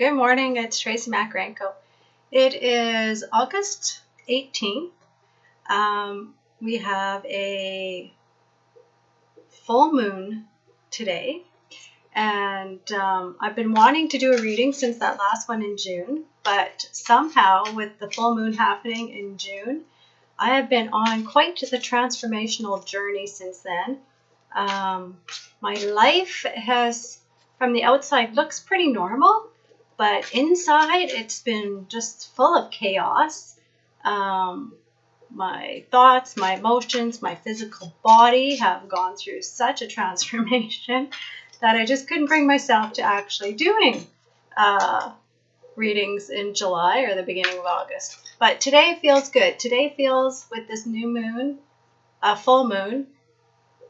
Good morning, it's Tracy Makarenko. It is August 18th. We have a full moon today, and I've been wanting to do a reading since that last one in June, but somehow with the full moon happening in June, I have been on quite the transformational journey since then. My life has, from the outside, looks pretty normal. But inside, it's been just full of chaos. My thoughts, my emotions, my physical body have gone through such a transformation that I just couldn't bring myself to actually doing readings in July or the beginning of August. But today feels good. Today feels, with this new moon, a full moon,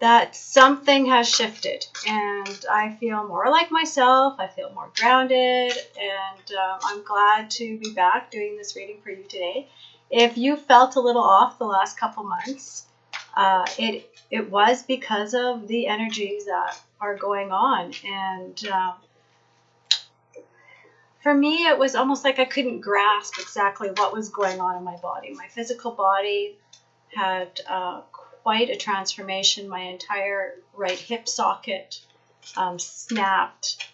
that something has shifted, and I feel more like myself. I feel more grounded, and I'm glad to be back doing this reading for you today. If you felt a little off the last couple months, it was because of the energies that are going on, and for me, it was almost like I couldn't grasp exactly what was going on in my body. My physical body had quite a transformation. My entire right hip socket snapped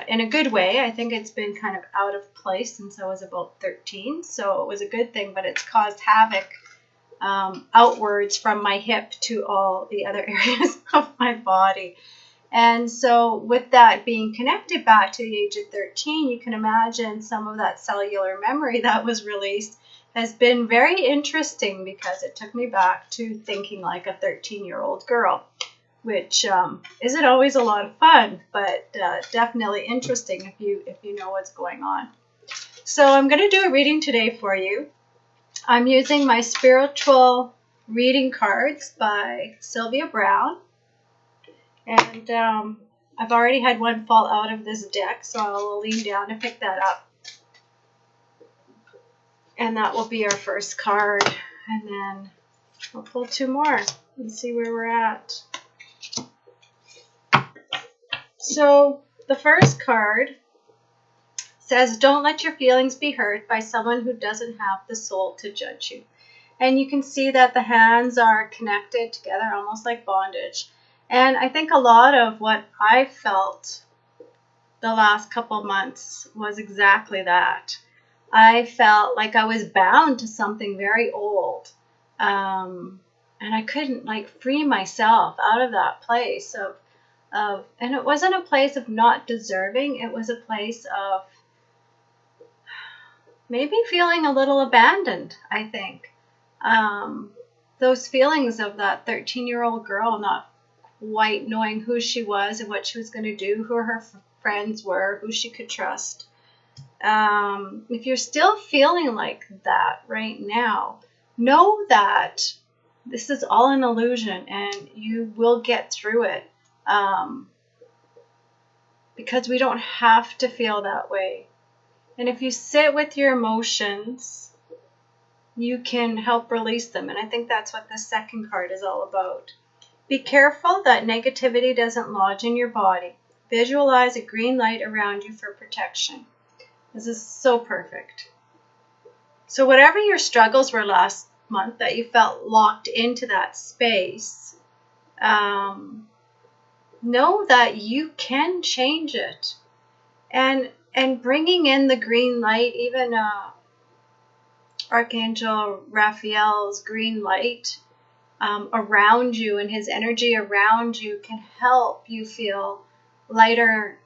in a good way. I think it's been kind of out of place since I was about 13, so it was a good thing, but it's caused havoc outwards from my hip to all the other areas of my body. And so with that being connected back to the age of 13, you can imagine some of that cellular memory that was released has been very interesting, because it took me back to thinking like a 13-year-old girl, which isn't always a lot of fun, but definitely interesting if you know what's going on. So I'm going to do a reading today for you. I'm using my spiritual reading cards by Sylvia Browne, and I've already had one fall out of this deck, so I'll lean down to pick that up. And that will be our first card, and then we'll pull two more and see where we're at. So the first card says, don't let your feelings be hurt by someone who doesn't have the soul to judge you. And you can see that the hands are connected together, almost like bondage. And I think a lot of what I felt the last couple months was exactly that. I felt like I was bound to something very old, and I couldn't free myself out of that place of, and it wasn't a place of not deserving. It was a place of maybe feeling a little abandoned. I think those feelings of that 13-year-old girl not quite knowing who she was and what she was going to do, who her friends were, who she could trust. If you're still feeling like that right now, know that this is all an illusion and you will get through it, because we don't have to feel that way. And if you sit with your emotions, you can help release them. And I think that's what the second card is all about. Be careful that negativity doesn't lodge in your body. Visualize a green light around you for protection. This is so perfect. So whatever your struggles were last month that you felt locked into that space, know that you can change it. And bringing in the green light, even Archangel Raphael's green light around you, and his energy around you, can help you feel lighter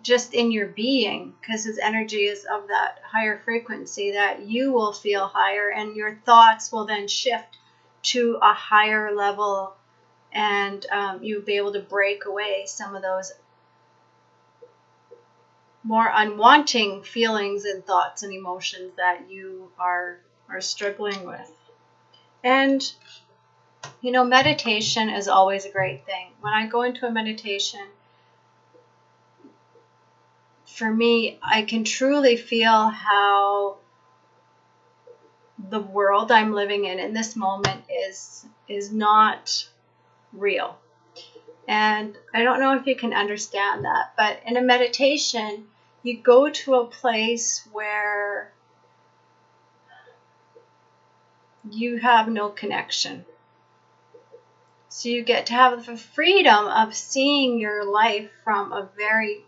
just in your being, because his energy is of that higher frequency, that you will feel higher and your thoughts will then shift to a higher level, and you'll be able to break away some of those more unwanting feelings and thoughts and emotions that you are struggling with. And you know, meditation is always a great thing. When I go into a meditation, for me, I can truly feel how the world I'm living in this moment is not real. And I don't know if you can understand that, but in a meditation, you go to a place where you have no connection. So you get to have the freedom of seeing your life from a very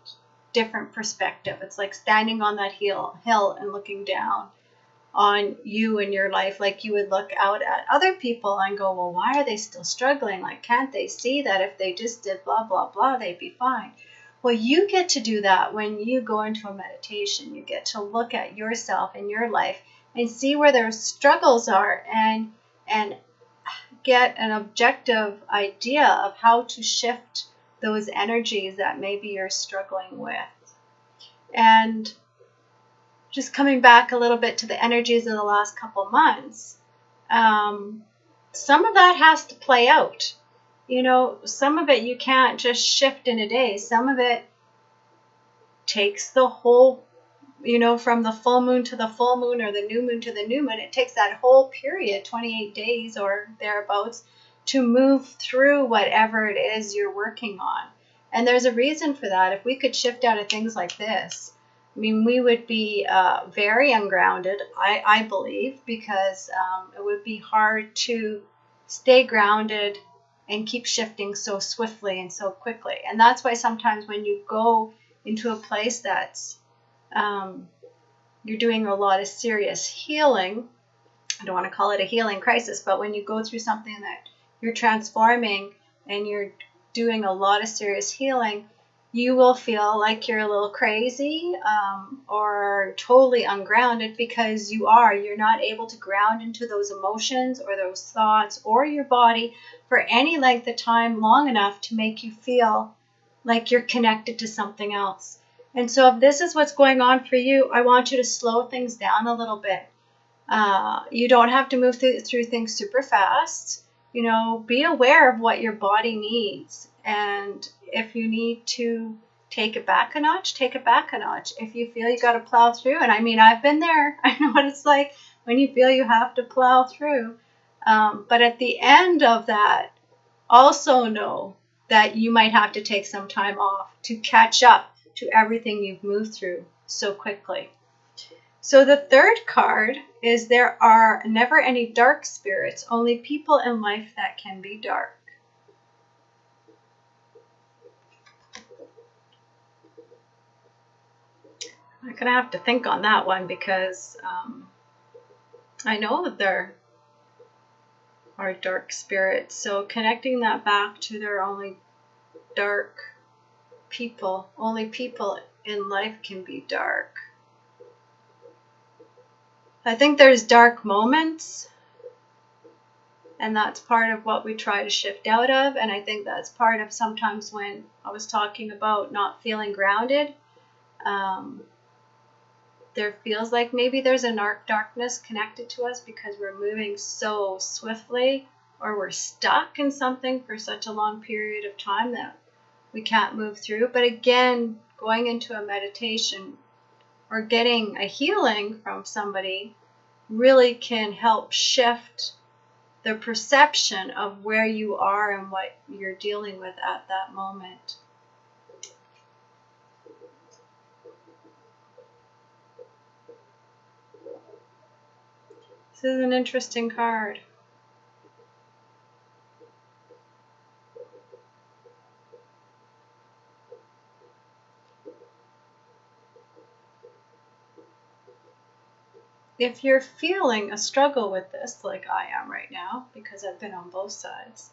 different perspective. It's like standing on that hill and looking down on you and your life, like you would look out at other people and go, well, why are they still struggling? Like, can't they see that if they just did blah, blah, blah, they'd be fine? Well, you get to do that when you go into a meditation. You get to look at yourself and your life and see where their struggles are and get an objective idea of how to shift those energies that maybe you're struggling with. And just coming back a little bit to the energies of the last couple months, some of that has to play out. You know, some of it you can't just shift in a day. Some of it takes the whole, you know, from the full moon to the full moon or the new moon to the new moon. It takes that whole period, 28 days or thereabouts, to move through whatever it is you're working on. And there's a reason for that. If we could shift out of things like this, I mean, we would be very ungrounded, I believe, because it would be hard to stay grounded and keep shifting so swiftly and so quickly. And that's why sometimes when you go into a place that's you're doing a lot of serious healing, I don't want to call it a healing crisis, but when you go through something that you're transforming and you're doing a lot of serious healing, you will feel like you're a little crazy or totally ungrounded, because you're not able to ground into those emotions or those thoughts or your body for any length of time long enough to make you feel like you're connected to something else. And so if this is what's going on for you, I want you to slow things down a little bit. You don't have to move through things super fast. You know, be aware of what your body needs. And if you need to take it back a notch, take it back a notch. If you feel you got to plow through, and I mean, I've been there. I know what it's like when you feel you have to plow through. But at the end of that, also know that you might have to take some time off to catch up to everything you've moved through so quickly. So the third card is there are never any dark spirits, only people in life that can be dark. I'm going to have to think on that one, because I know that there are dark spirits. So connecting that back to there are only dark people. Only people in life can be dark. I think there's dark moments, and that's part of what we try to shift out of. And I think that's part of sometimes when I was talking about not feeling grounded, there feels like maybe there's a darkness connected to us because we're moving so swiftly, or we're stuck in something for such a long period of time that we can't move through. But again, going into a meditation or getting a healing from somebody really can help shift the perception of where you are and what you're dealing with at that moment. This is an interesting card. If you're feeling a struggle with this, like I am right now, because I've been on both sides,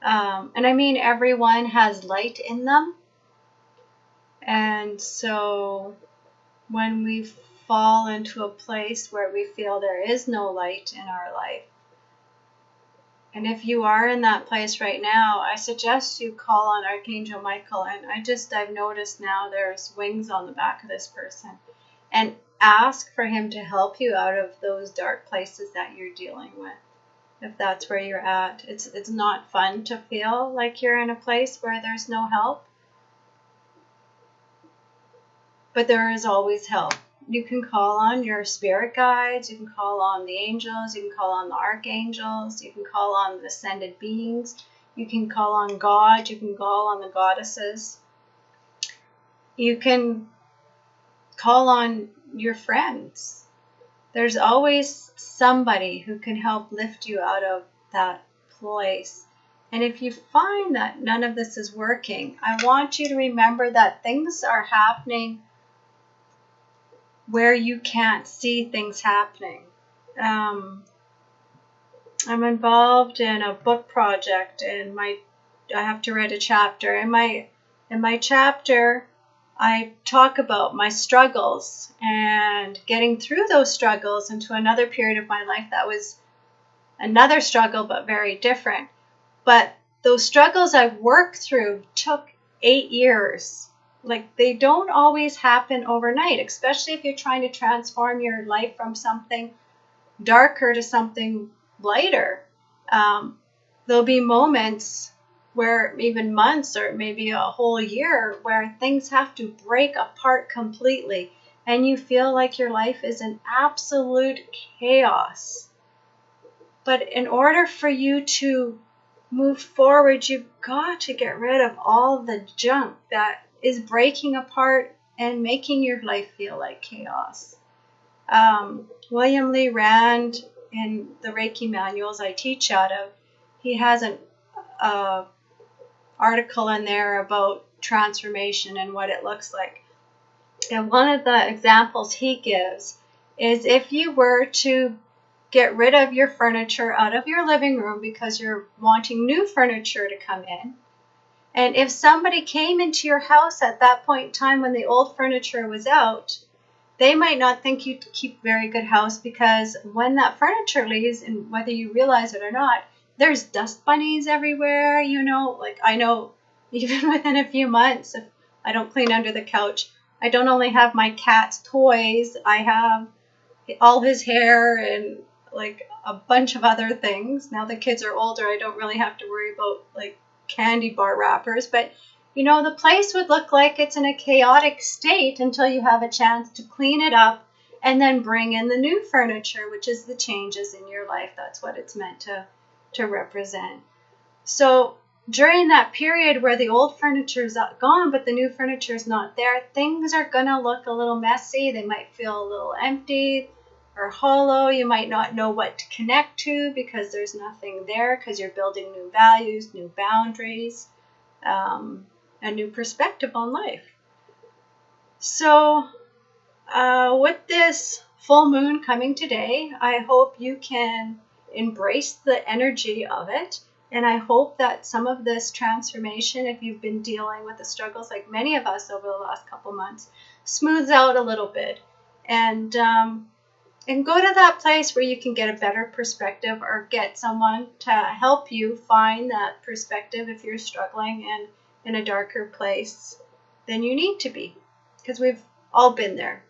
and I mean everyone has light in them, and so when we fall into a place where we feel there is no light in our life, and if you are in that place right now, I suggest you call on Archangel Michael. And I've noticed now there's wings on the back of this person, and ask for him to help you out of those dark places that you're dealing with. If that's where you're at, it's not fun to feel like you're in a place where there's no help, but there is always help. You can call on your spirit guides, you can call on the angels, you can call on the archangels, you can call on the ascended beings, you can call on God, you can call on the goddesses. You can call on your friends. There's always somebody who can help lift you out of that place. And if you find that none of this is working, I want you to remember that things are happening where you can't see things happening. I'm involved in a book project, and I have to write a chapter. In my chapter, I talk about my struggles and getting through those struggles into another period of my life that was another struggle, but very different. But those struggles I worked through took 8 years. Like, they don't always happen overnight, especially if you're trying to transform your life from something darker to something lighter. There'll be moments where, even months or maybe a whole year, where things have to break apart completely and you feel like your life is in absolute chaos. But in order for you to move forward, you've got to get rid of all the junk that is breaking apart and making your life feel like chaos. William Lee Rand, in the Reiki manuals I teach out of, he has an article in there about transformation and what it looks like. And one of the examples he gives is if you were to get rid of your furniture out of your living room because you're wanting new furniture to come in, and if somebody came into your house at that point in time when the old furniture was out, they might not think you keep very good house, because when that furniture leaves, and whether you realize it or not, there's dust bunnies everywhere, like I know even within a few months, if I don't clean under the couch, I don't only have my cat's toys, I have all his hair and like a bunch of other things. Now the kids are older, I don't really have to worry about like candy bar wrappers, but the place would look like it's in a chaotic state until you have a chance to clean it up and then bring in the new furniture, which is the changes in your life. That's what it's meant to represent. So during that period where the old furniture is gone, but the new furniture is not there, things are going to look a little messy. They might feel a little empty or hollow. You might not know what to connect to because there's nothing there, because you're building new values, new boundaries, a new perspective on life. So with this full moon coming today, I hope you can embrace the energy of it. And I hope that some of this transformation, if you've been dealing with the struggles like many of us over the last couple months, smooths out a little bit. And go to that place where you can get a better perspective, or get someone to help you find that perspective if you're struggling and in a darker place than you need to be. Because we've all been there.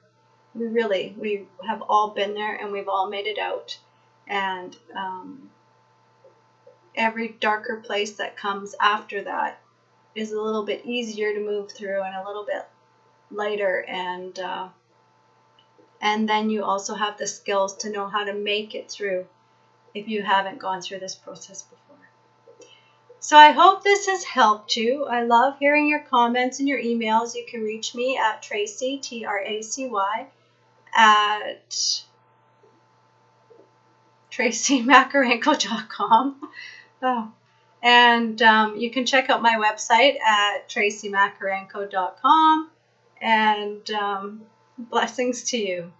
We have all been there, and we've all made it out. And every darker place that comes after that is a little bit easier to move through and a little bit lighter, and then you also have the skills to know how to make it through if you haven't gone through this process before. So I hope this has helped you. I love hearing your comments and your emails. You can reach me at Tracy, Tracy, at tracymakarenko.com. Oh. And you can check out my website at tracymakarenko.com. And blessings to you.